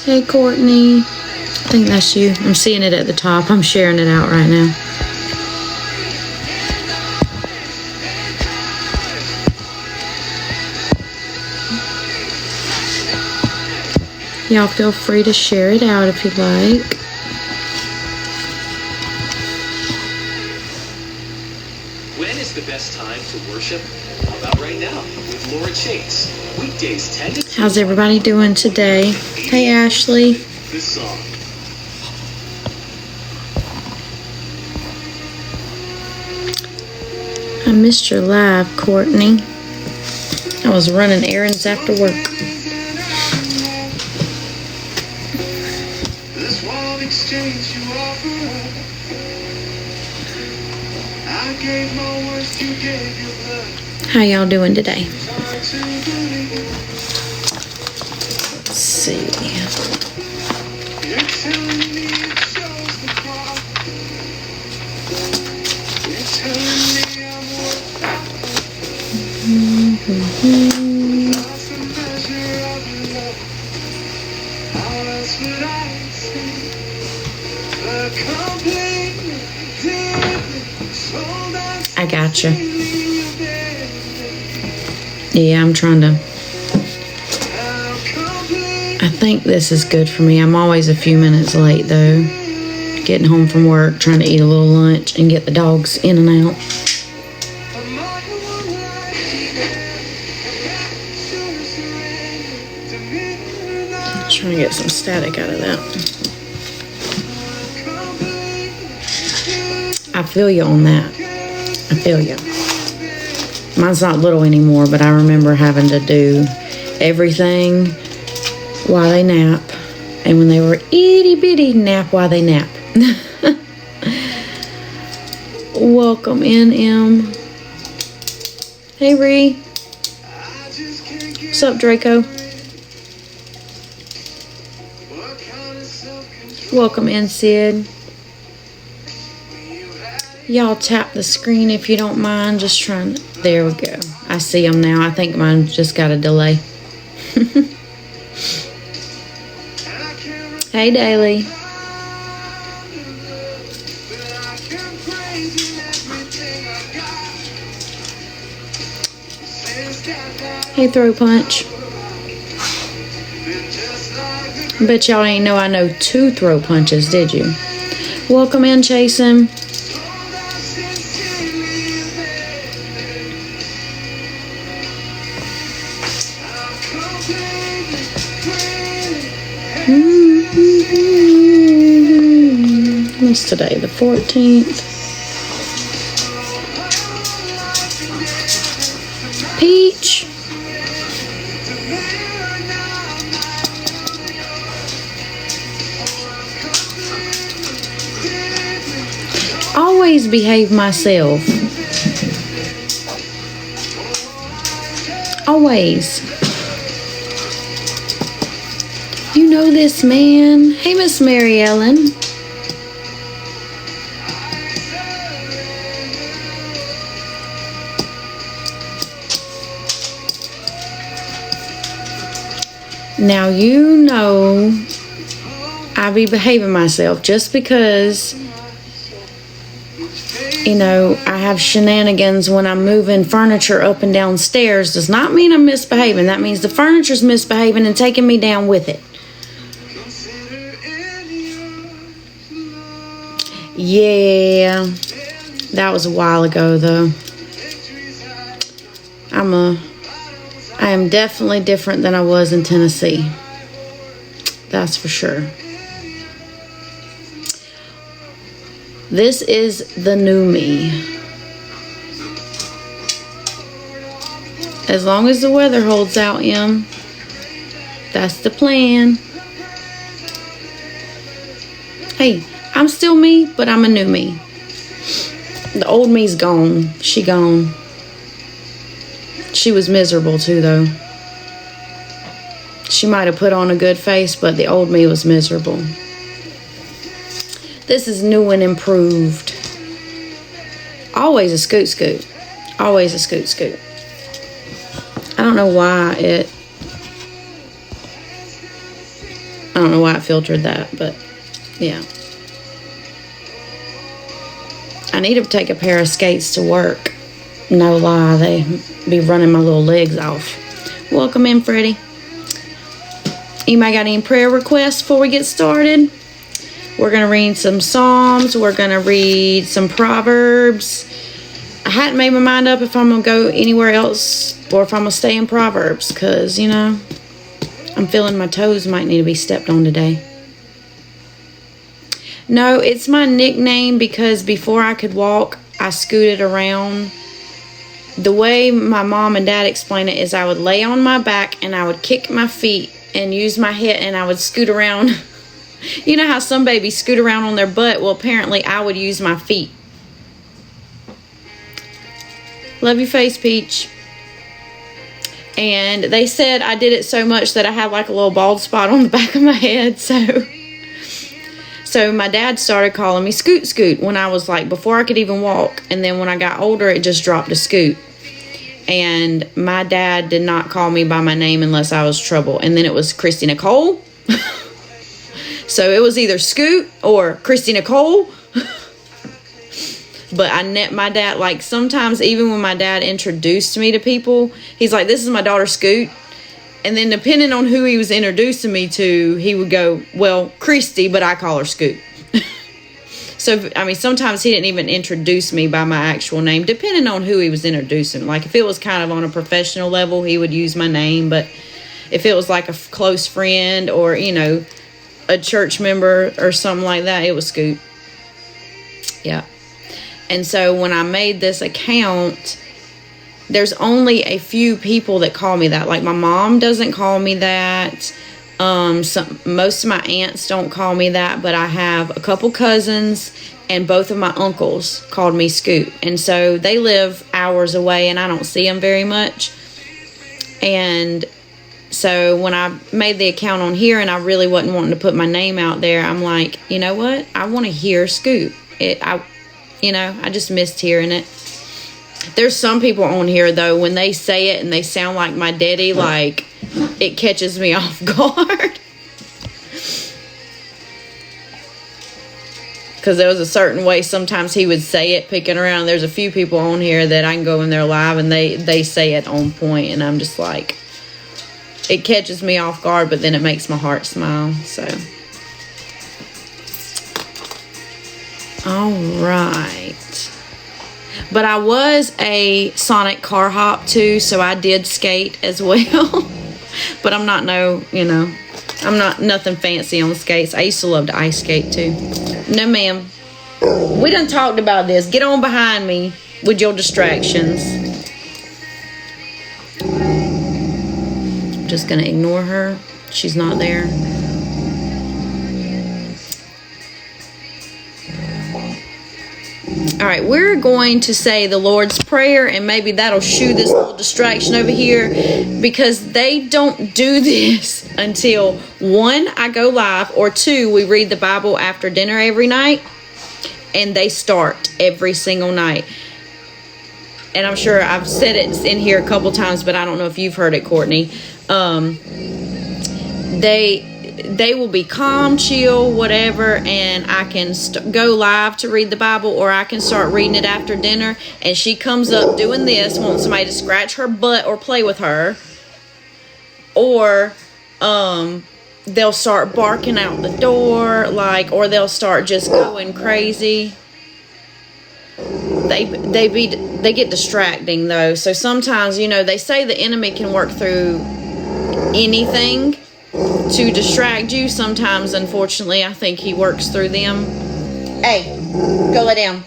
Hey, Courtney. I think that's you. I'm seeing it at the top. I'm sharing it out right now. Y'all feel free to share it out if you'd like. When is the best time to worship? How about right now with Laura Chase? Weekdays 10 to 2. How's everybody doing today? Hey, Ashley. This song. I missed your live, Courtney. I was running errands after work. This wild exchange you offer. I gave my worst, you gave your blood. How y'all doing today? Let's see. You're telling me it shows the cross. You're telling me I'm worth without some measure of your love. How else would I say the complete difference? Sold out I gotcha. to you, baby. Yeah, I'm trying to. How complete. I think this is good for me. I'm always a few minutes late though. Getting home from work, trying to eat a little lunch and get the dogs in and out. Trying to get some static out of that. I feel you on that. I feel you. Mine's not little anymore, but I remember having to do everything while they nap. And when they were itty bitty, nap while they nap. Welcome in, M. Hey, Ree. What's up, Draco? Welcome in, Sid. Y'all tap the screen if you don't mind. Just trying to... There we go. I see them now. I think mine just got a delay. Hey, Daly. Hey, Throw Punch. Bet y'all ain't know I know 2 throw punches, did you? Welcome in, Chasen. What's today? The 14th. Peach. Always behave myself. Always. You know this, man. Hey, Miss Mary Ellen. Now, you know I be behaving myself just because, you know, I have shenanigans when I'm moving furniture up and down stairs does not mean I'm misbehaving. That means the furniture's misbehaving and taking me down with it. Yeah, that was a while ago though. I am definitely different than I was in Tennessee. That's for sure. This is the new me. As long as the weather holds out, Em. That's the plan. Hey, I'm still me, but I'm a new me. The old me's gone. She gone. She was miserable too, though. She might have put on a good face, but the old me was miserable. This is new and improved. Always a Skoot Skoot. Always a Skoot Skoot. I don't know why it don't know why it filtered that, but yeah. I need to take a pair of skates to work. No lie, they be running my little legs off. Welcome in, Freddie. Anybody got any prayer requests before we get started? We're going to read some Psalms. We're going to read some Proverbs. I hadn't made my mind up if I'm going to go anywhere else or if I'm going to stay in Proverbs because, you know, I'm feeling my toes might need to be stepped on today. No, it's my nickname because before I could walk, I scooted around. The way my mom and dad explained it is I would lay on my back and I would kick my feet and use my head and I would scoot around. You know how some babies scoot around on their butt? Well, apparently I would use my feet. Love your face, Peach. And they said I did it so much that I had like a little bald spot on the back of my head. So my dad started calling me Skoot Skoot when I was like, before I could even walk. And then when I got older, it just dropped to Skoot. And my dad did not call me by my name unless I was trouble. And then it was Christy Nicole. So it was either Skoot or Christy Nicole. But my dad, like sometimes even when my dad introduced me to people, he's like, this is my daughter Skoot. And then depending on who he was introducing me to, he would go, well, Christy, but I call her Skoot. So, I mean, sometimes he didn't even introduce me by my actual name, depending on who he was introducing. Like, if it was kind of on a professional level, he would use my name. But if it was like a close friend or, you know, a church member or something like that, it was Skoot. Yeah. And so when I made this account, there's only a few people that call me that. Like my mom doesn't call me that. Most of my aunts don't call me that, but I have a couple cousins and both of my uncles called me Skoot. And so they live hours away and I don't see them very much. And so when I made the account on here and I really wasn't wanting to put my name out there, I'm like, you know what? I want to hear Skoot. I just missed hearing it. There's some people on here, though, when they say it and they sound like my daddy, like, it catches me off guard. Because there was a certain way sometimes he would say it picking around. There's a few people on here that I can go in their live and they say it on point, and I'm just like, it catches me off guard, but then it makes my heart smile, so. All right. But I was a Sonic car hop too, so I did skate as well. But I'm not I'm not nothing fancy on skates. I used to love to ice skate too. No, ma'am. We done talked about this. Get on behind me with your distractions. I'm just gonna ignore her. She's not there. All right, we're going to say the Lord's Prayer, and maybe that'll shoo this little distraction over here, because they don't do this until 1, I go live, or 2, we read the Bible after dinner every night, and they start every single night. And I'm sure I've said it in here a couple times, but I don't know if you've heard it, Courtney. They will be calm, chill, whatever, and I can go live to read the Bible, or I can start reading it after dinner, and she comes up doing this, wanting somebody to scratch her butt or play with her, or they'll start barking out the door, or they'll start just going crazy. They get distracting though, so sometimes, they say the enemy can work through anything to distract you. Sometimes, unfortunately, I think he works through them. Hey, go lay down.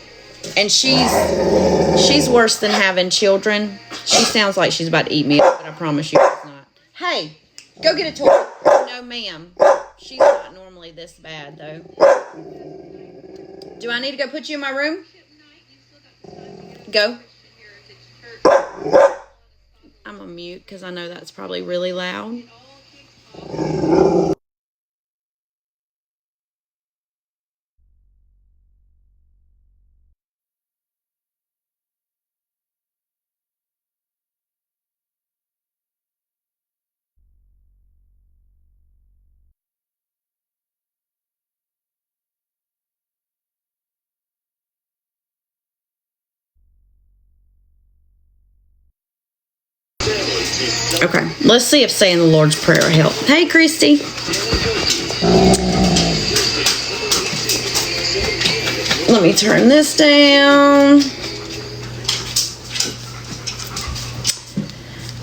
And she's worse than having children. She sounds like she's about to eat me up, but I promise you she's not. Hey, go get a toy. No, ma'am. She's not normally this bad, though. Do I need to go put you in my room? Go. I'm on mute because I know that's probably really loud. Okay, let's see if saying the Lord's Prayer helped. Hey, Christy. Let me turn this down.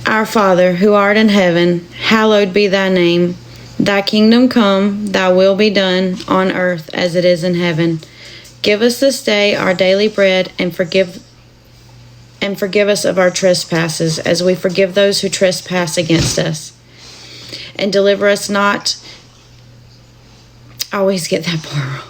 Our Father, who art in heaven, hallowed be thy name. Thy kingdom come, thy will be done, on earth as it is in heaven. Give us this day our daily bread, and forgive us of our trespasses, as we forgive those who trespass against us. And deliver us not, I always get that part wrong.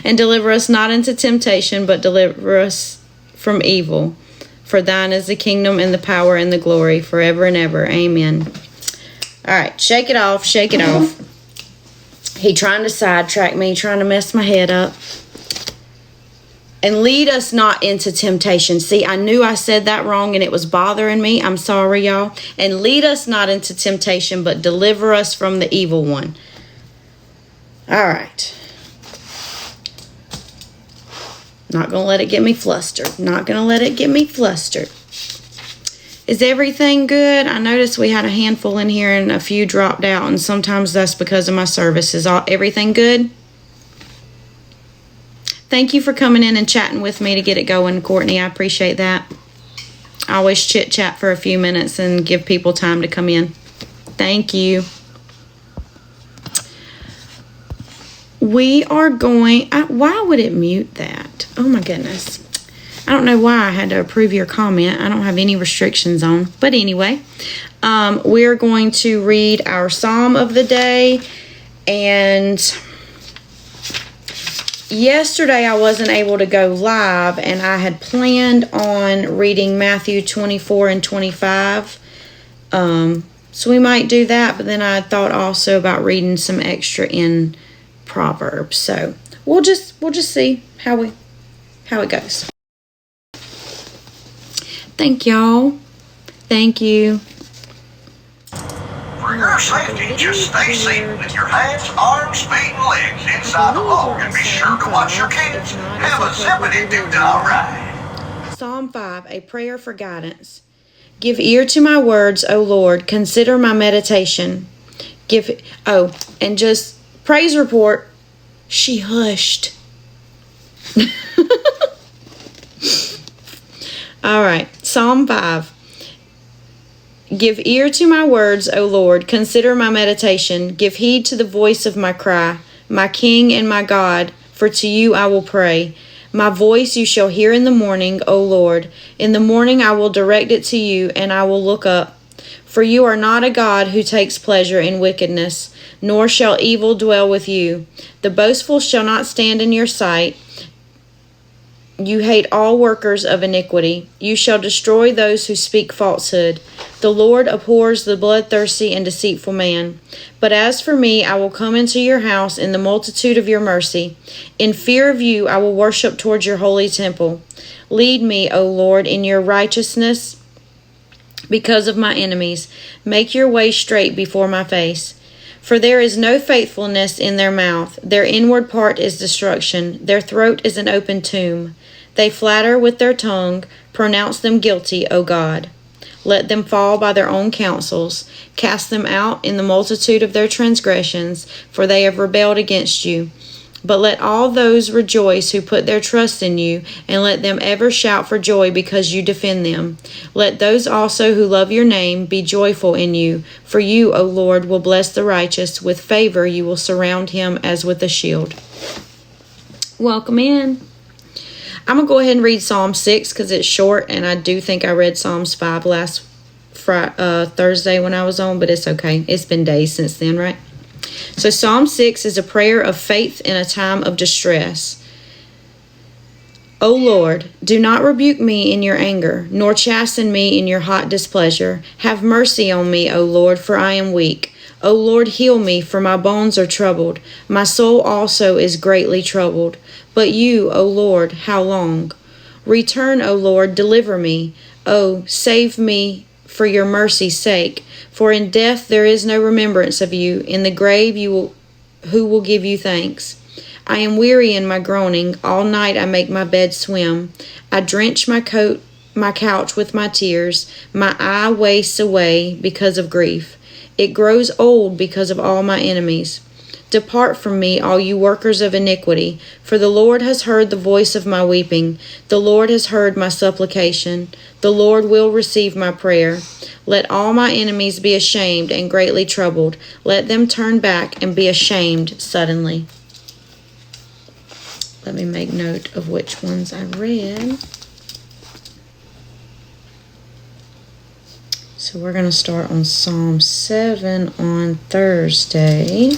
And deliver us not into temptation, but deliver us from evil. For thine is the kingdom and the power and the glory forever and ever. Amen. All right, shake it off, shake it off. He trying to sidetrack me, trying to mess my head up. And lead us not into temptation. See, I knew I said that wrong and it was bothering me. I'm sorry, y'all. And lead us not into temptation, but deliver us from the evil one. All right. Not going to let it get me flustered. Not going to let it get me flustered. Is everything good? I noticed we had a handful in here and a few dropped out, and sometimes that's because of my service. Is everything good? Thank you for coming in and chatting with me to get it going, Courtney. I appreciate that. I always chit-chat for a few minutes and give people time to come in. Thank you. We are going... why would it mute that? Oh, my goodness. I don't know why I had to approve your comment. I don't have any restrictions on. But anyway, we're going to read our Psalm of the day. And yesterday I wasn't able to go live, and I had planned on reading Matthew 24 and 25. So we might do that, but then I thought also about reading some extra in Proverbs. So we'll just see how it goes. Thank y'all. Thank you. For your safety, just stay seated with your hands, arms, feet, and legs inside the log, and be sure to watch your kids. Have a zippity-doo-dah ride. Psalm 5, a prayer for guidance. Give ear to my words, O Lord. Consider my meditation. And just praise report. She hushed. All right. Psalm 5. Give ear to my words, O Lord. Consider my meditation. Give heed to the voice of my cry, my King and my God, for to you I will pray. My voice you shall hear in the morning, O Lord. In the morning I will direct it to you, and I will look up. For you are not a God who takes pleasure in wickedness, nor shall evil dwell with you. The boastful shall not stand in your sight. You hate all workers of iniquity. You shall destroy those who speak falsehood. The Lord abhors the bloodthirsty and deceitful man. But as for me, I will come into your house in the multitude of your mercy. In fear of you, I will worship towards your holy temple. Lead me, O Lord, in your righteousness because of my enemies. Make your way straight before my face. For there is no faithfulness in their mouth. Their inward part is destruction. Their throat is an open tomb. They flatter with their tongue. Pronounce them guilty, O God. Let them fall by their own counsels. Cast them out in the multitude of their transgressions, for they have rebelled against you. But let all those rejoice who put their trust in you, and let them ever shout for joy because you defend them. Let those also who love your name be joyful in you. For you, O Lord, will bless the righteous. With favor you will surround him as with a shield. Welcome in. I'm going to go ahead and read Psalm 6 because it's short, and I do think I read Psalms 5 last Thursday when I was on, but it's okay. It's been days since then, right? So Psalm 6 is a prayer of faith in a time of distress. O Lord, do not rebuke me in your anger, nor chasten me in your hot displeasure. Have mercy on me, O Lord, for I am weak. O Lord, heal me, for my bones are troubled. My soul also is greatly troubled. But you, O Lord, how long? Return, O Lord, deliver me. O, save me for your mercy's sake. For in death there is no remembrance of you. In the grave who will give you thanks? I am weary in my groaning. All night I make my bed swim. I drench my coat my couch with my tears. My eye wastes away because of grief. It grows old because of all my enemies. Depart from me, all you workers of iniquity, for the Lord has heard the voice of my weeping. The Lord has heard my supplication. The Lord will receive my prayer. Let all my enemies be ashamed and greatly troubled. Let them turn back and be ashamed suddenly. Let me make note of which ones I read. So we're going to start on Psalm 7 on Thursday.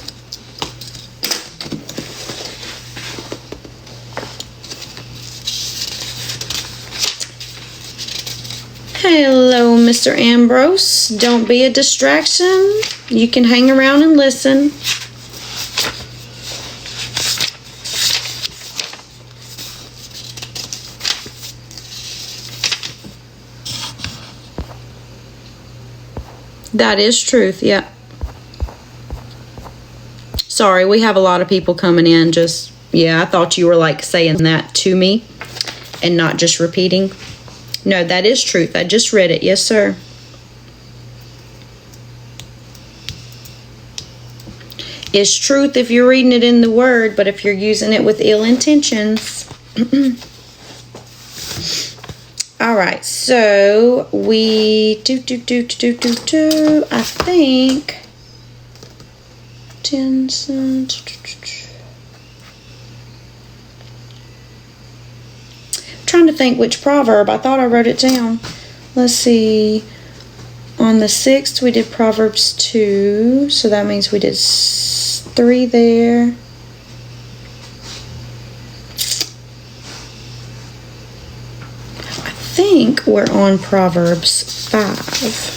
Hello, Mr. Ambrose. Don't be a distraction. You can hang around and listen. That is truth, yeah. Sorry, we have a lot of people coming in. I thought you were like saying that to me and not just repeating. No, that is truth. I just read it. Yes, sir. It's truth if you're reading it in the Word, but if you're using it with ill intentions. All right, so we I think 10 cents. Trying to think which proverb. I thought I wrote it down. Let's see. On the 6th, we did Proverbs 2, so that means we did 3 there. I think we're on Proverbs 5.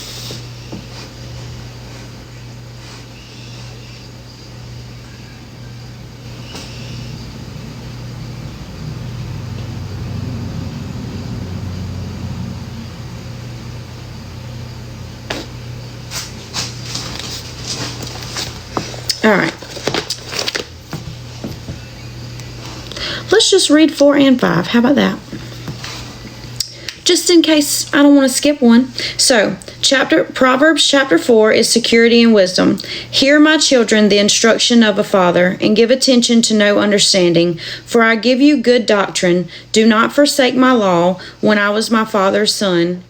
All right. Let's just read 4 and 5. How about that? Just in case I don't want to skip one. So, Proverbs chapter 4 is security and wisdom. Hear, my children, the instruction of a father, and give attention to know understanding. For I give you good doctrine. Do not forsake my law when I was my father's son,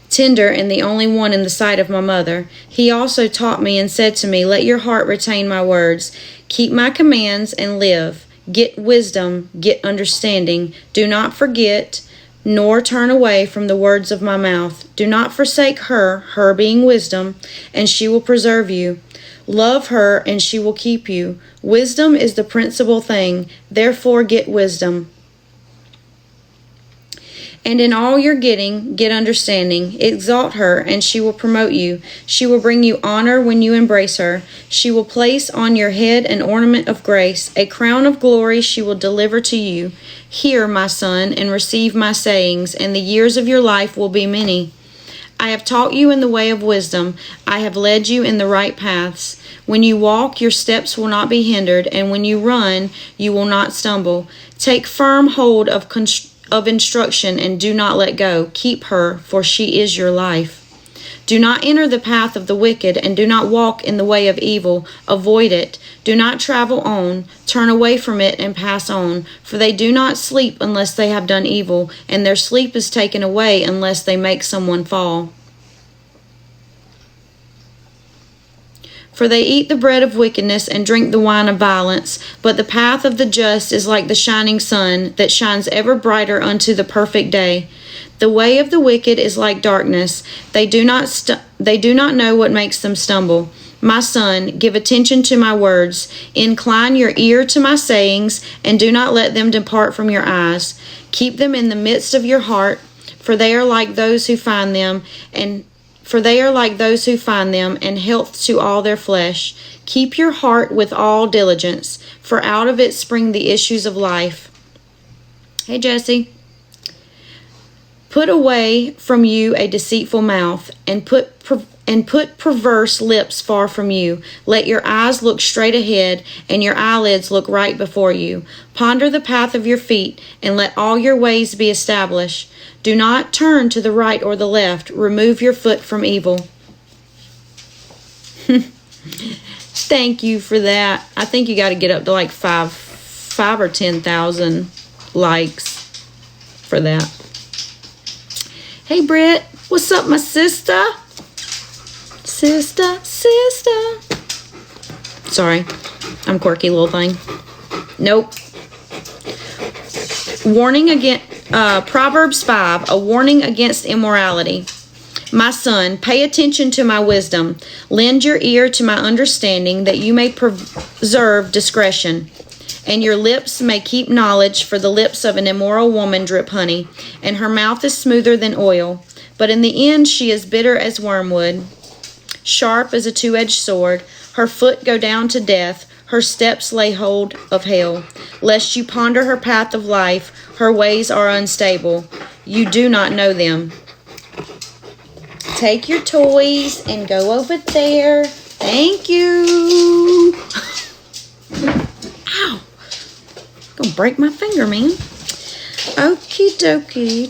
tender and the only one in the sight of my mother. He also taught me and said to me, let your heart retain my words. Keep my commands and live. Get wisdom, get understanding. Do not forget, nor turn away from the words of my mouth. Do not forsake her being wisdom, and she will preserve you. Love her, and she will keep you. Wisdom is the principal thing. Therefore get wisdom. And in all you're getting, get understanding. Exalt her, and she will promote you. She will bring you honor when you embrace her. She will place on your head an ornament of grace. A crown of glory she will deliver to you. Hear, my son, and receive my sayings, and the years of your life will be many. I have taught you in the way of wisdom. I have led you in the right paths. When you walk, your steps will not be hindered, and when you run, you will not stumble. Take firm hold of instruction and do not let go. Keep her, for she is your life. Do not enter the path of the wicked, and do not walk in the way of evil. Avoid it. Do not travel on. Turn away from it and pass on. For they do not sleep unless they have done evil, and their sleep is taken away unless they make someone fall. For they eat the bread of wickedness and drink the wine of violence. But the path of the just is like the shining sun that shines ever brighter unto the perfect day. The way of the wicked is like darkness. They do not know what makes them stumble. My son, give attention to my words. Incline your ear to my sayings, and do not let them depart from your eyes. Keep them in the midst of your heart, for they are like those who find them, and health to all their flesh. Keep your heart with all diligence, for out of it spring the issues of life. Hey, Jesse. Put away from you a deceitful mouth, and put and put perverse lips far from you. Let your eyes look straight ahead, and your eyelids look right before you. Ponder the path of your feet, and let all your ways be established. Do not turn to the right or the left. Remove your foot from evil. Thank you for that. I think you got to get up to like five or 10,000 likes for that. Hey, Britt. What's up, my sister? Sister. Sorry. I'm quirky little thing. Nope. Warning against, Proverbs 5, a warning against immorality. My son, pay attention to my wisdom. Lend your ear to my understanding, that you may preserve discretion. And your lips may keep knowledge, for the lips of an immoral woman drip honey, and her mouth is smoother than oil. But in the end she is bitter as wormwood, sharp as a two-edged sword. Her foot go down to death, her steps lay hold of hell. Lest you ponder her path of life, her ways are unstable. You do not know them. Take your toys and go over there. Thank you. Ow. Gonna break my finger, man. Okie dokie.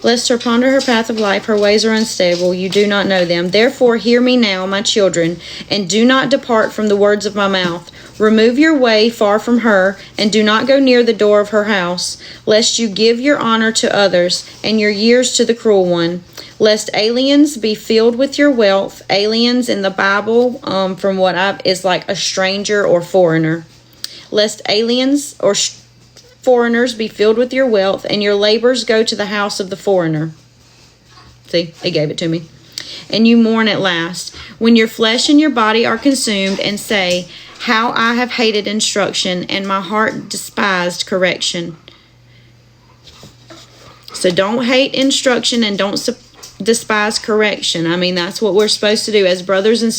Lest her ponder her path of life, her ways are unstable. You do not know them. Therefore, hear me now, my children, and do not depart from the words of my mouth. Remove your way far from her, and do not go near the door of her house, lest you give your honor to others, and your years to the cruel one. Lest aliens be filled with your wealth. Aliens in the Bible, from what is like a stranger or foreigner. Lest aliens or foreigners be filled with your wealth, and your labors go to the house of the foreigner. See, he gave it to me. And you mourn at last, when your flesh and your body are consumed, and say, how I have hated instruction, and my heart despised correction. So don't hate instruction and don't despise correction. I mean, that's what we're supposed to do as brothers and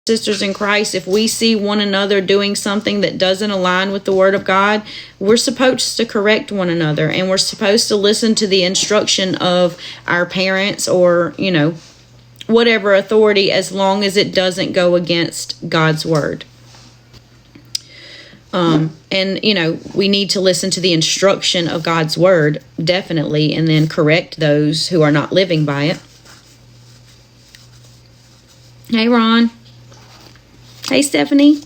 sisters in Christ. If we see one another doing something that doesn't align with the Word of God, we're supposed to correct one another, and we're supposed to listen to the instruction of our parents or, whatever authority, as long as it doesn't go against God's Word. And we need to listen to the instruction of God's Word, definitely, and then correct those who are not living by it. Hey, Ron. Hey, Stephanie.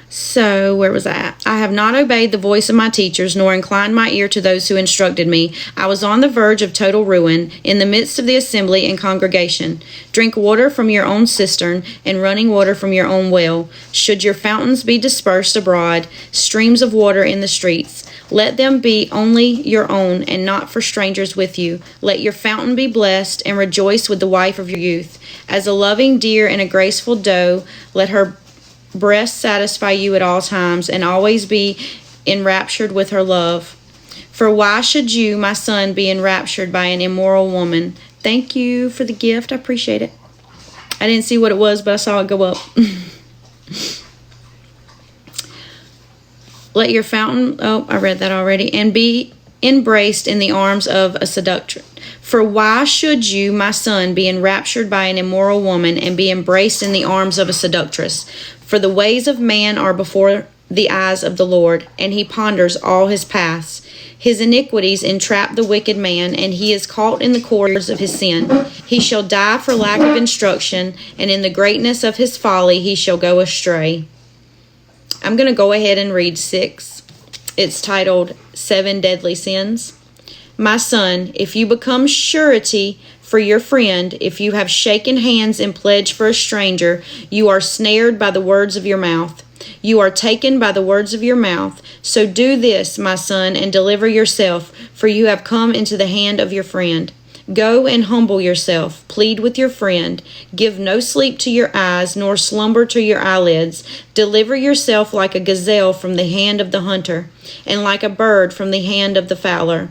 So, where was I at? I have not obeyed the voice of my teachers, nor inclined my ear to those who instructed me. I was on the verge of total ruin, in the midst of the assembly and congregation. Drink water from your own cistern, and running water from your own well. Should your fountains be dispersed abroad, streams of water in the streets, let them be only your own, and not for strangers with you. Let your fountain be blessed, and rejoice with the wife of your youth. As a loving deer and a graceful doe, let her breast satisfy you at all times, and always be enraptured with her love. For why should you, my son, be enraptured by an immoral woman? Thank you for the gift. I appreciate it. I didn't see what it was, but I saw it go up. Let your fountain, I read that already, and be embraced in the arms of a seductress. For why should you, my son, be enraptured by an immoral woman, and be embraced in the arms of a seductress? For the ways of man are before the eyes of the Lord, and he ponders all his paths. His iniquities entrap the wicked man, and he is caught in the cords of his sin. He shall die for lack of instruction, and in the greatness of his folly he shall go astray. I'm going to go ahead and read 6. It's titled 7 Deadly Sins. My son, if you become surety for your friend, if you have shaken hands and pledged for a stranger, you are snared by the words of your mouth. You are taken by the words of your mouth. So do this, my son, and deliver yourself, for you have come into the hand of your friend. Go and humble yourself. Plead with your friend. Give no sleep to your eyes, nor slumber to your eyelids. Deliver yourself like a gazelle from the hand of the hunter, and like a bird from the hand of the fowler.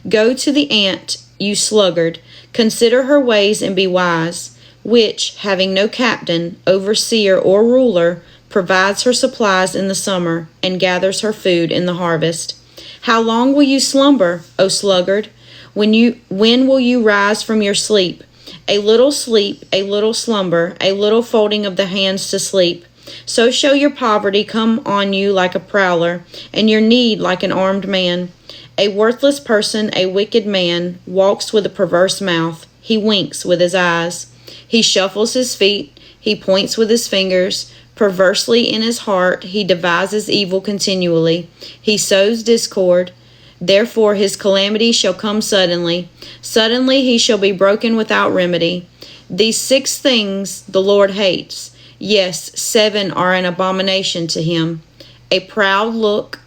Go to the ant, you sluggard. Consider her ways and be wise, which, having no captain, overseer, or ruler, provides her supplies in the summer, and gathers her food in the harvest. How long will you slumber, O sluggard? When will you rise from your sleep? A little sleep, a little slumber, a little folding of the hands to sleep. So shall your poverty come on you like a prowler, and your need like an armed man. A worthless person, a wicked man, walks with a perverse mouth. He winks with his eyes. He shuffles his feet. He points with his fingers. Perversely in his heart, he devises evil continually. He sows discord. Therefore his calamity shall come suddenly. Suddenly he shall be broken without remedy. These 6 things the Lord hates. Yes, 7 are an abomination to him. A proud look,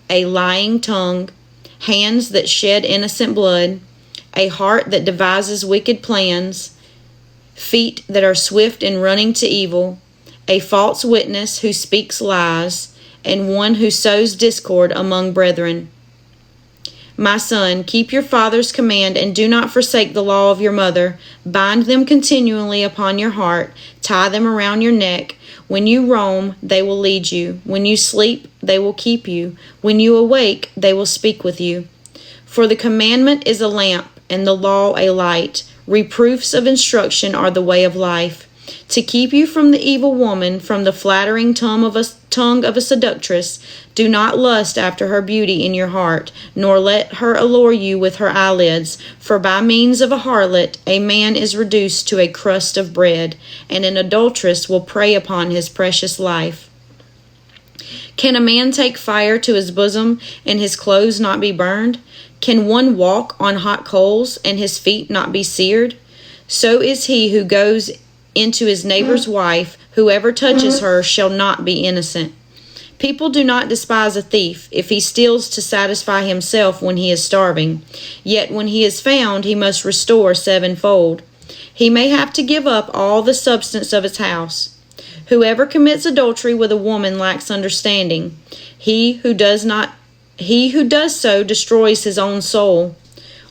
a lying tongue, hands that shed innocent blood, a heart that devises wicked plans, feet that are swift in running to evil, a false witness who speaks lies, and one who sows discord among brethren. My son, keep your father's command, and do not forsake the law of your mother. Bind them continually upon your heart. Tie them around your neck. When you roam, they will lead you. When you sleep, they will keep you. When you awake, they will speak with you. For the commandment is a lamp, and the law a light. Reproofs of instruction are the way of life. To keep you from the evil woman, from the flattering tongue of a seductress, do not lust after her beauty in your heart, nor let her allure you with her eyelids. For by means of a harlot, a man is reduced to a crust of bread, and an adulteress will prey upon his precious life. Can a man take fire to his bosom, and his clothes not be burned? Can one walk on hot coals, and his feet not be seared? So is he who goes into his neighbor's wife. Whoever touches her shall not be innocent. People do not despise a thief if he steals to satisfy himself when he is starving. Yet when he is found, he must restore 7-fold. He may have to give up all the substance of his house. Whoever commits adultery with a woman lacks understanding. He who does so destroys his own soul.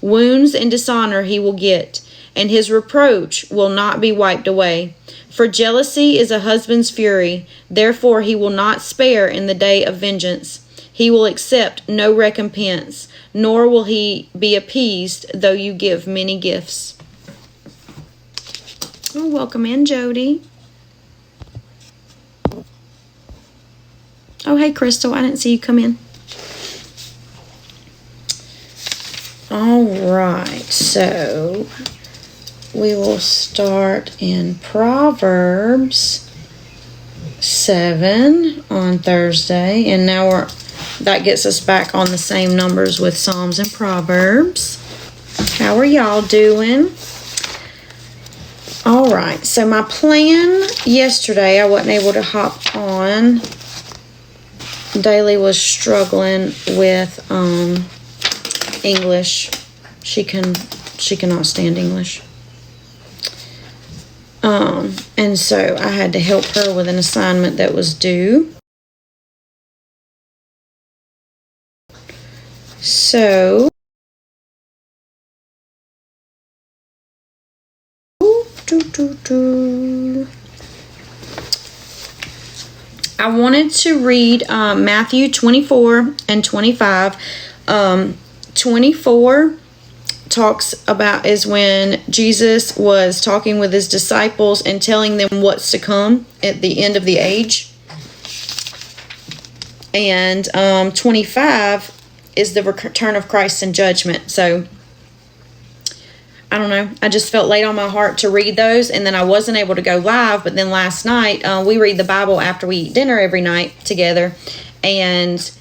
Wounds and dishonor he will get, and his reproach will not be wiped away. For jealousy is a husband's fury, therefore he will not spare in the day of vengeance. He will accept no recompense, nor will he be appeased though you give many gifts. Oh, welcome in, Jody. Oh, hey, Crystal, I didn't see you come in. All right, so we will start in Proverbs 7 on Thursday, and now that gets us back on the same numbers with Psalms and Proverbs. How are y'all doing? All right, so my plan yesterday, I wasn't able to hop on. Daly was struggling with English. She cannot stand English. And so I had to help her with an assignment that was due. So I wanted to read Matthew 24 and 25. 24 is when Jesus was talking with his disciples and telling them what's to come at the end of the age. And 25 is the return of Christ and judgment. So I don't know. I just felt laid on my heart to read those, and then I wasn't able to go live. But then last night, we read the Bible after we eat dinner every night together, and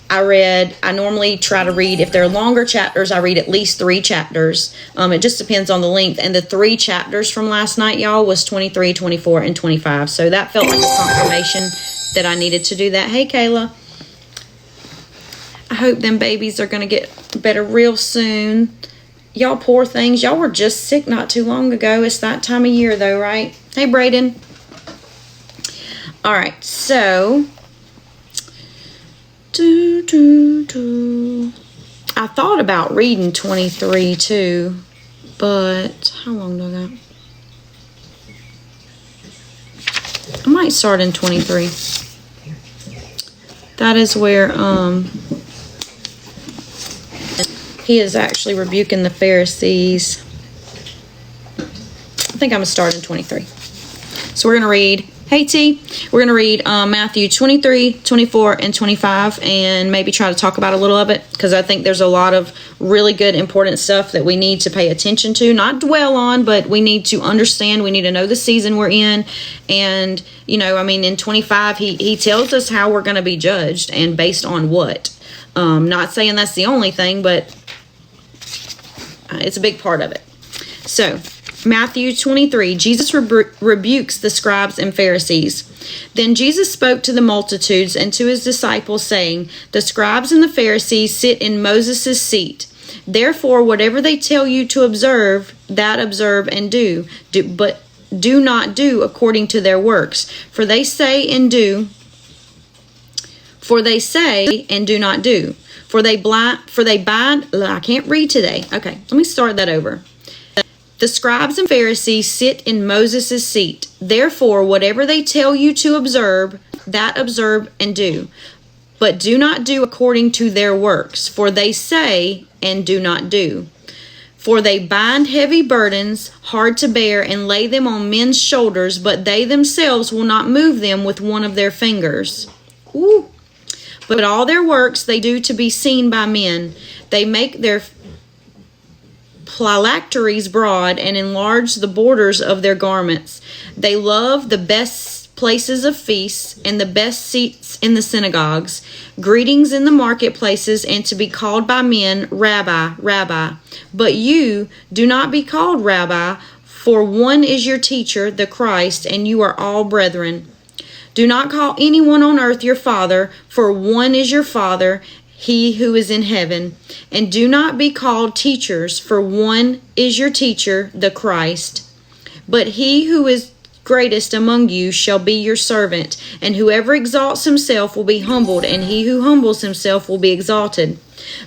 I normally try to read, if they're longer chapters, I read at least 3 chapters. It just depends on the length. And the 3 chapters from last night, y'all, was 23, 24, and 25. So that felt like a confirmation that I needed to do that. Hey, Kayla. I hope them babies are going to get better real soon. Y'all poor things. Y'all were just sick not too long ago. It's that time of year, though, right? Hey, Brayden. All right, so I thought about reading 23 too, but how long do I got? I might start in 23. That is where He is actually rebuking the Pharisees. I think I'm going to start in 23. So we're going to read, hey T, we're going to read Matthew 23, 24, and 25, and maybe try to talk about a little of it, because I think there's a lot of really good, important stuff that we need to pay attention to, not dwell on, but we need to understand. We need to know the season we're in. And, you know, I mean, in 25, he tells us how we're going to be judged and based on what. Not saying that's the only thing, but it's a big part of it. So, Matthew 23, Jesus rebukes the scribes and Pharisees. Then Jesus spoke to the multitudes and to his disciples, saying, the scribes and the Pharisees sit in Moses' seat. Therefore, whatever they tell you to observe, that observe and do, but do not do according to their works. For they say and do not do. For they bind. I can't read today. Okay, let me start that over. The scribes and Pharisees sit in Moses' seat. Therefore, whatever they tell you to observe, that observe and do. But do not do according to their works, for they say and do not do. For they bind heavy burdens, hard to bear, and lay them on men's shoulders, but they themselves will not move them with one of their fingers. Ooh. But all their works they do to be seen by men. They make their phylacteries broad and enlarge the borders of their garments. They love the best places of feasts and the best seats in the synagogues, greetings in the marketplaces, and to be called by men, Rabbi, Rabbi. But you do not be called Rabbi, for one is your teacher, the Christ, and you are all brethren. Do not call anyone on earth your father, for one is your Father, he who is in heaven. And do not be called teachers, for one is your teacher, the Christ. But he who is greatest among you shall be your servant, and whoever exalts himself will be humbled, and he who humbles himself will be exalted.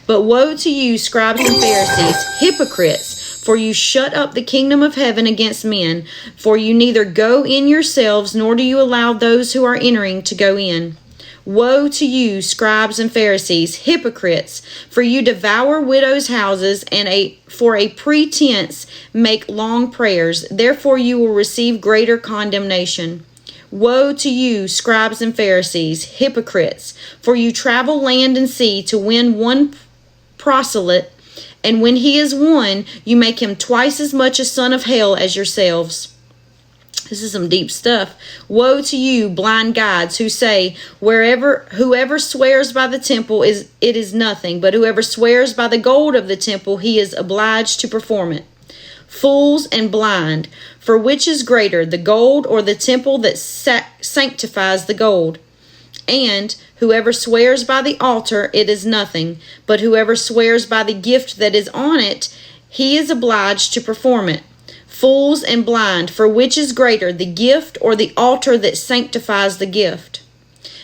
But woe to you, scribes and Pharisees, hypocrites! For you shut up the kingdom of heaven against men, for you neither go in yourselves, nor do you allow those who are entering to go in. Woe to you, scribes and Pharisees, hypocrites! For you devour widows' houses, and for a pretense make long prayers. Therefore you will receive greater condemnation. Woe to you, scribes and Pharisees, hypocrites! For you travel land and sea to win one proselyte, and when he is won, you make him twice as much a son of hell as yourselves. This is some deep stuff. Woe to you, blind guides, who say, whoever swears by the temple it is nothing, but whoever swears by the gold of the temple, he is obliged to perform it. Fools and blind, for which is greater, the gold or the temple that sanctifies the gold? And whoever swears by the altar, it is nothing, but whoever swears by the gift that is on it, he is obliged to perform it. Fools and blind, for which is greater, the gift or the altar that sanctifies the gift?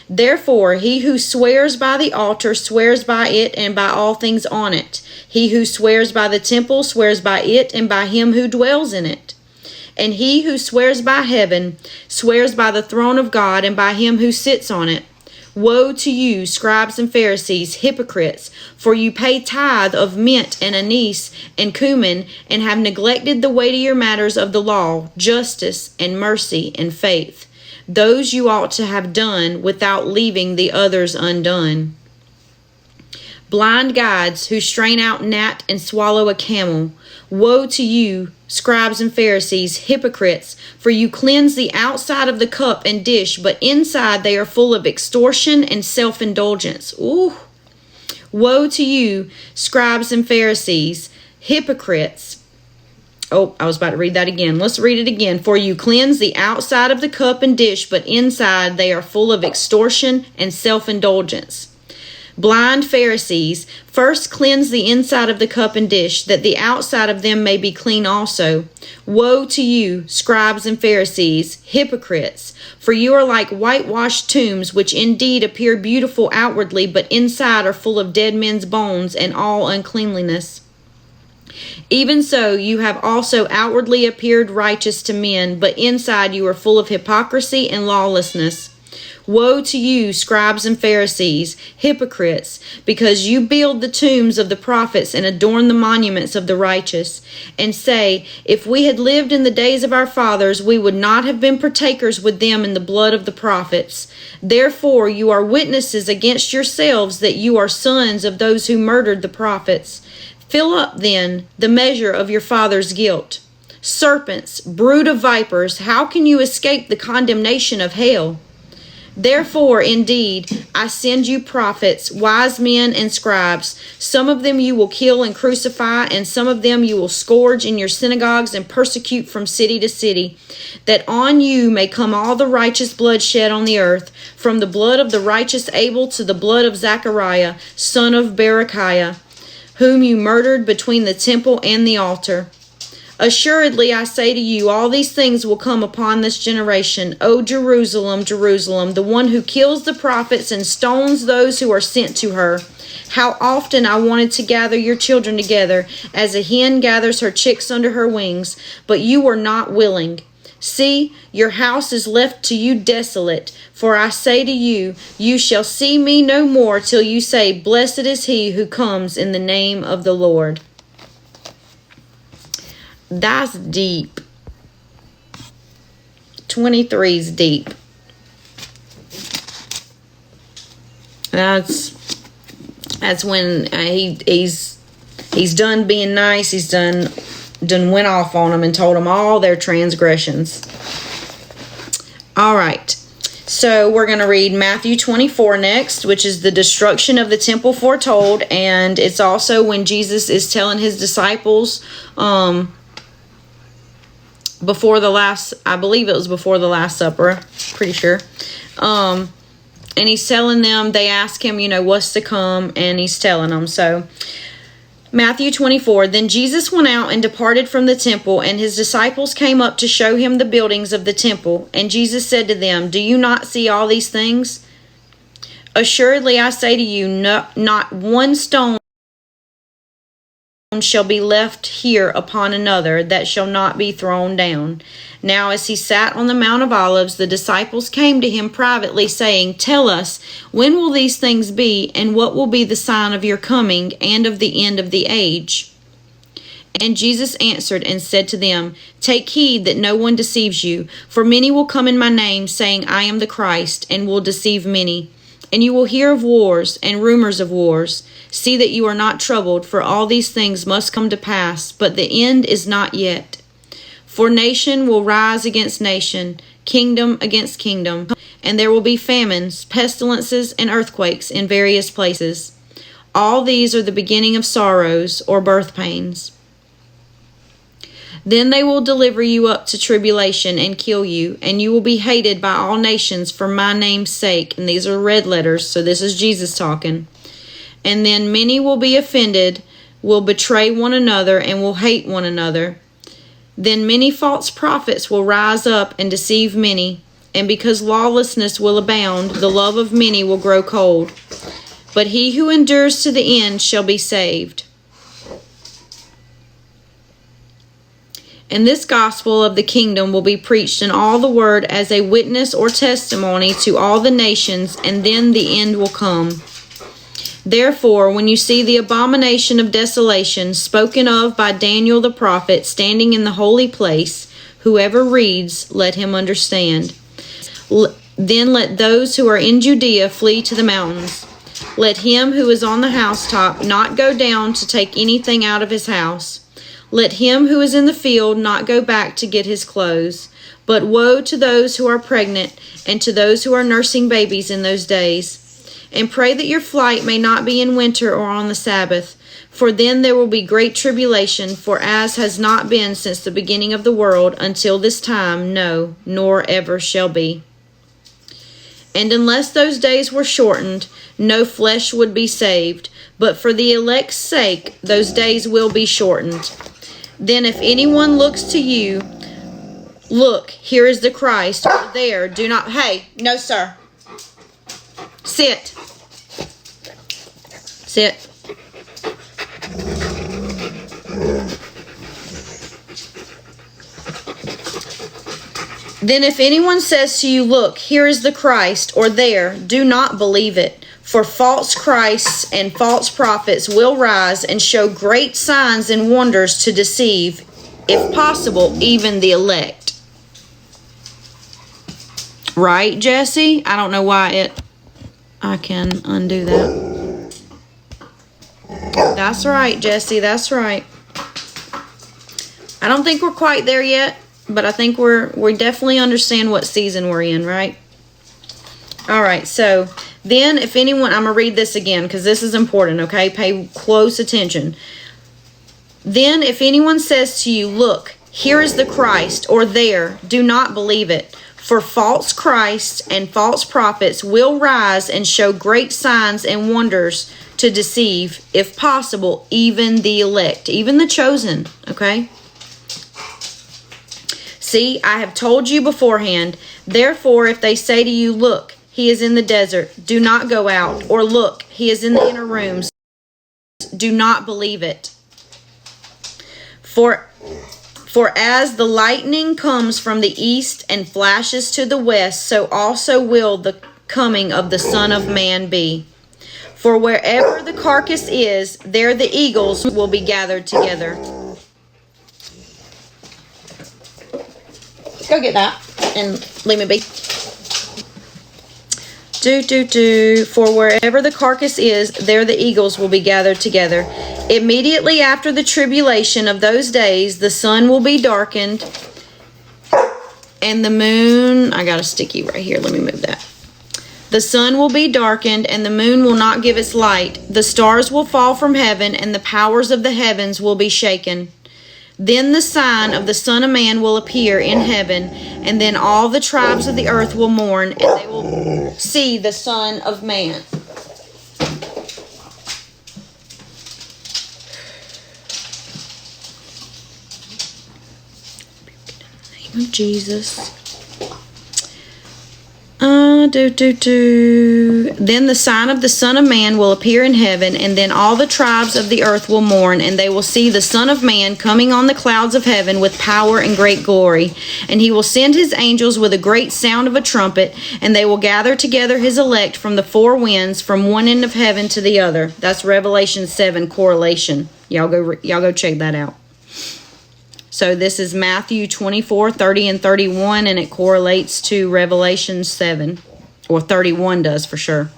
Therefore, he who swears by the altar swears by it and by all things on it. He who swears by the temple swears by it and by him who dwells in it. And he who swears by heaven swears by the throne of God and by him who sits on it. Woe to you, scribes and Pharisees, hypocrites! For you pay tithe of mint and anise and cumin, and have neglected the weightier matters of the law, justice and mercy and faith. Those you ought to have done without leaving the others undone. Blind guides who strain out gnat and swallow a camel. Woe to you, scribes and Pharisees, hypocrites! For you cleanse the outside of the cup and dish, but inside they are full of extortion and self-indulgence. Ooh! Woe to you, scribes and Pharisees, hypocrites! Oh, I was about to read that again. Let's read it again. For you cleanse the outside of the cup and dish, but inside they are full of extortion and self-indulgence. Blind Pharisees, first cleanse the inside of the cup and dish, that the outside of them may be clean also. Woe to you, scribes and Pharisees, hypocrites! For you are like whitewashed tombs, which indeed appear beautiful outwardly, but inside are full of dead men's bones and all uncleanliness. Even so, you have also outwardly appeared righteous to men, but inside you are full of hypocrisy and lawlessness. Woe to you, scribes and Pharisees, hypocrites, because you build the tombs of the prophets and adorn the monuments of the righteous, and say, if we had lived in the days of our fathers, we would not have been partakers with them in the blood of the prophets. Therefore you are witnesses against yourselves that you are sons of those who murdered the prophets. Fill up, then, the measure of your father's guilt. Serpents, brood of vipers, how can you escape the condemnation of hell? Therefore, indeed, I send you prophets, wise men, and scribes. Some of them you will kill and crucify, and some of them you will scourge in your synagogues and persecute from city to city, that on you may come all the righteous blood shed on the earth, from the blood of the righteous Abel to the blood of Zechariah, son of Berechiah, whom you murdered between the temple and the altar. Assuredly, I say to you, all these things will come upon this generation. O Jerusalem, Jerusalem, the one who kills the prophets and stones those who are sent to her. How often I wanted to gather your children together, as a hen gathers her chicks under her wings, but you were not willing. See, your house is left to you desolate. For I say to you, you shall see me no more till you say, blessed is he who comes in the name of the Lord. That's deep. 23 is deep. That's when he's done being nice. He's done went off on them and told them all their transgressions. All right. So we're going to read Matthew 24 next, which is the destruction of the temple foretold, and it's also when Jesus is telling his disciples before the last, I believe it was before the Last Supper, pretty sure. And he's telling them, they ask him, what's to come, and he's telling them. So, Matthew 24, then Jesus went out and departed from the temple, and his disciples came up to show him the buildings of the temple. And Jesus said to them, do you not see all these things? Assuredly, I say to you, not one stone shall be left here upon another that shall not be thrown down. Now as he sat on the Mount of Olives, the disciples came to him privately, saying, tell us, when will these things be, and what will be the sign of your coming and of the end of the age? And Jesus answered and said to them, take heed that no one deceives you, for many will come in my name, saying, I am the Christ, and will deceive many. And you will hear of wars and rumors of wars. See that you are not troubled, for all these things must come to pass, but the end is not yet. For nation will rise against nation, kingdom against kingdom, and there will be famines, pestilences, and earthquakes in various places. All these are the beginning of sorrows or birth pains. Then they will deliver you up to tribulation and kill you, and you will be hated by all nations for my name's sake. And these are red letters, so this is Jesus talking. And then many will be offended, will betray one another, and will hate one another. Then many false prophets will rise up and deceive many, and because lawlessness will abound, the love of many will grow cold. But he who endures to the end shall be saved. And this gospel of the kingdom will be preached in all the world as a witness or testimony to all the nations, and then the end will come. Therefore, when you see the abomination of desolation spoken of by Daniel the prophet standing in the holy place, whoever reads, let him understand. Then let those who are in Judea flee to the mountains. Let him who is on the housetop not go down to take anything out of his house. Let him who is in the field not go back to get his clothes. But woe to those who are pregnant and to those who are nursing babies in those days. And pray that your flight may not be in winter or on the Sabbath, for then there will be great tribulation, for as has not been since the beginning of the world until this time, no, nor ever shall be. And unless those days were shortened, no flesh would be saved, but for the elect's sake those days will be shortened. Then if anyone looks to you, look, here is the Christ, or there, do not, hey, no sir. Sit. Sit. Then if anyone says to you, look, here is the Christ, or there, do not believe it. For false Christs and false prophets will rise and show great signs and wonders to deceive, if possible, even the elect. Right, Jesse? I don't know why I can undo that. That's right, Jesse. That's right. I don't think we're quite there yet, but I think we definitely understand what season we're in, right? All right, so then if anyone, I'm going to read this again because this is important, okay? Pay close attention. Then if anyone says to you, look, here is the Christ, or there, do not believe it. For false Christs and false prophets will rise and show great signs and wonders to deceive, if possible, even the elect, even the chosen, okay? See, I have told you beforehand. Therefore, if they say to you, look, he is in the desert, do not go out. Or look, he is in the inner rooms, do not believe it. For as the lightning comes from the east and flashes to the west, so also will the coming of the Son of Man be. For wherever the carcass is, there the eagles will be gathered together. Go get that and leave me be. For wherever the carcass is, there the eagles will be gathered together. Immediately after the tribulation of those days, the sun will be darkened, and the moon... I got a sticky right here. Let me move that. The sun will be darkened, and the moon will not give its light. The stars will fall from heaven, and the powers of the heavens will be shaken. Then the sign of the Son of Man will appear in heaven, and then all the tribes of the earth will mourn, and they will see the Son of Man. In the name of Jesus. Then the sign of the Son of Man will appear in heaven, and then all the tribes of the earth will mourn, and they will see the Son of Man coming on the clouds of heaven with power and great glory. And he will send his angels with a great sound of a trumpet, and they will gather together his elect from the four winds, from one end of heaven to the other. That's Revelation 7 correlation. Y'all go check that out. So this is Matthew 24, 30, and 31, and it correlates to Revelation 7, or 31 does for sure.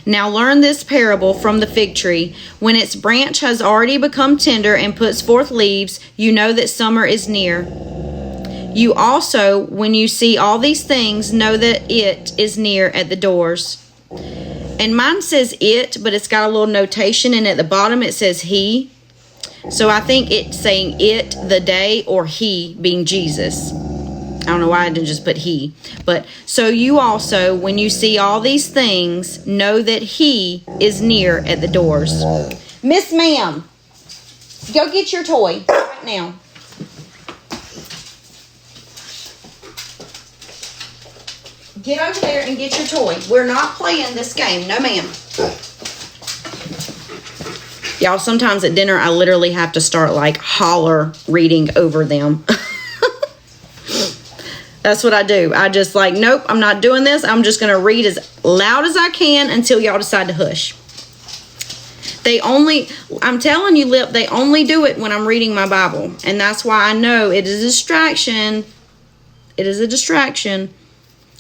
Now learn this parable from the fig tree. When its branch has already become tender and puts forth leaves, you know that summer is near. You also, when you see all these things, know that it is near at the doors. And mine says it, but it's got a little notation, and at the bottom it says he. So I think it's saying it, the day, or he being Jesus. I don't know why I didn't just put he. But so you also, when you see all these things, know that he is near at the doors. Miss Ma'am, go get your toy right now. Get over there and get your toy. We're not playing this game. No, ma'am. Y'all, sometimes at dinner, I literally have to start like holler reading over them. That's what I do. I just like, nope, I'm not doing this. I'm just going to read as loud as I can until y'all decide to hush. I'm telling you, Lip, they only do it when I'm reading my Bible. And that's why I know it is a distraction. It is a distraction.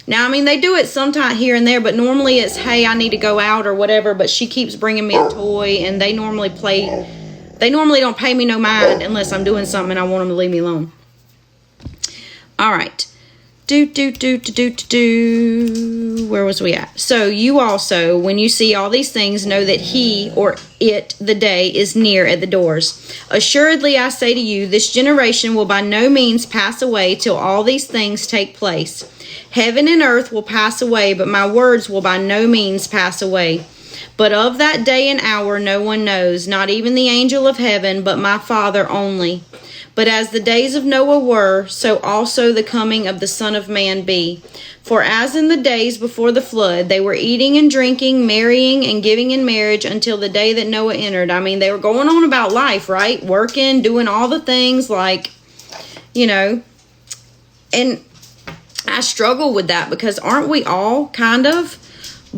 Now, I mean, they do it sometime here and there, but normally it's, hey, I need to go out or whatever, but she keeps bringing me a toy, and they normally don't pay me no mind unless I'm doing something and I want them to leave me alone. All right. Where was we at? So you also, when you see all these things, know that he or it, the day, is near at the doors. Assuredly, I say to you, this generation will by no means pass away till all these things take place. Heaven and earth will pass away, but my words will by no means pass away. But of that day and hour no one knows, not even the angel of heaven, but my Father only. But as the days of Noah were, so also the coming of the Son of Man be. For as in the days before the flood, they were eating and drinking, marrying and giving in marriage until the day that Noah entered. I mean, they were going on about life, right? Working, doing all the things like, you know, And I struggle with that, because aren't we all kind of?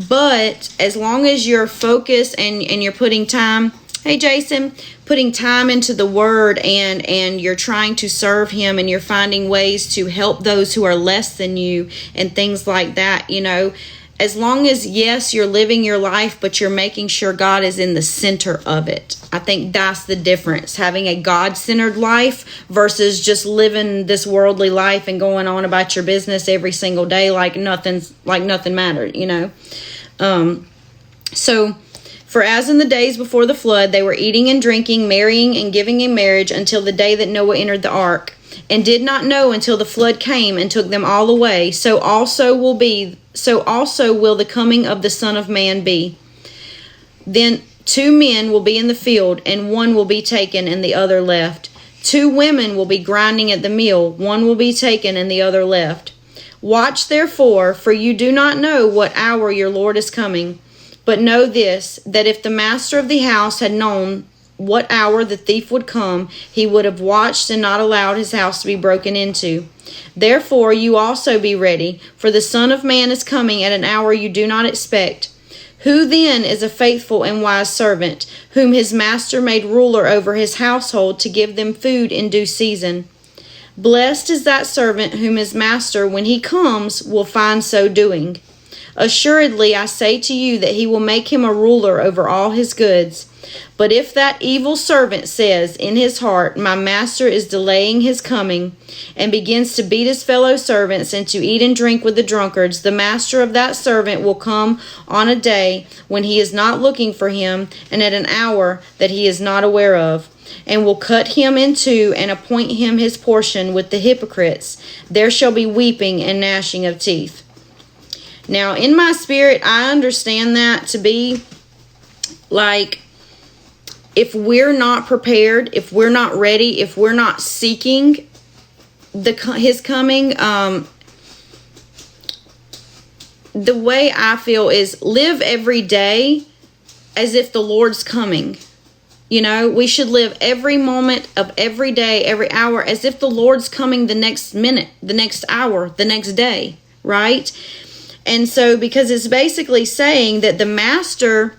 But as long as you're focused and you're putting time, hey Jason, putting time into the word, and you're trying to serve him, and you're finding ways to help those who are less than you and things like that, you know, as long as, yes, you're living your life, but you're making sure God is in the center of it. I think that's the difference, having a God-centered life versus just living this worldly life and going on about your business every single day like nothing mattered, you know. So, for as in the days before the flood, they were eating and drinking, marrying and giving in marriage until the day that Noah entered the ark, and did not know until the flood came and took them all away. So also will the coming of the Son of Man be. Then 2 men will be in the field, and one will be taken and the other left. 2 women will be grinding at the mill, one will be taken and the other left. Watch therefore, for you do not know what hour your Lord is coming. But know this, that if the master of the house had known what hour the thief would come, he would have watched and not allowed his house to be broken into. Therefore you also be ready, for the Son of Man is coming at an hour you do not expect. Who then is a faithful and wise servant, whom his master made ruler over his household to give them food in due season? Blessed is that servant whom his master, when he comes, will find so doing. Assuredly, I say to you that he will make him a ruler over all his goods. But if that evil servant says in his heart, my master is delaying his coming, and begins to beat his fellow servants and to eat and drink with the drunkards, the master of that servant will come on a day when he is not looking for him, and at an hour that he is not aware of, and will cut him in two and appoint him his portion with the hypocrites. There shall be weeping and gnashing of teeth. Now, in my spirit, I understand that to be like, if we're not prepared, if we're not ready, if we're not seeking his coming, the way I feel is live every day as if the Lord's coming. You know, we should live every moment of every day, every hour, as if the Lord's coming the next minute, the next hour, the next day, right? And so, because it's basically saying that the master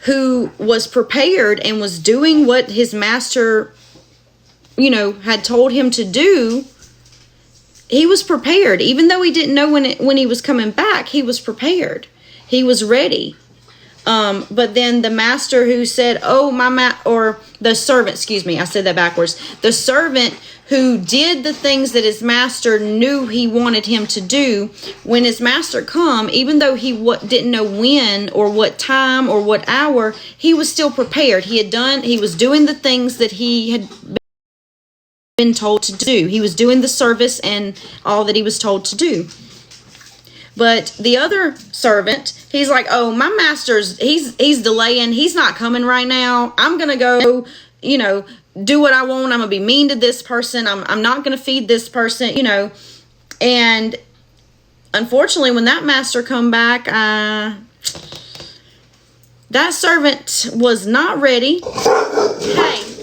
who was prepared and was doing what his master, you know, had told him to do, he was prepared. Even though he didn't know when he was coming back, he was prepared. He was ready. But then the master who said, or the servant, excuse me, I said that backwards. The servant who did the things that his master knew he wanted him to do, when his master come, even though he didn't know when or what time or what hour, he was still prepared. He was doing the things that he had been told to do. He was doing the service and all that he was told to do. But the other servant, he's like, oh, my master's, he's delaying. He's not coming right now. I'm going to go, you know, do what I want. I'm going to be mean to this person. I'm not going to feed this person, you know. And unfortunately, when that master come back, that servant was not ready. Hey.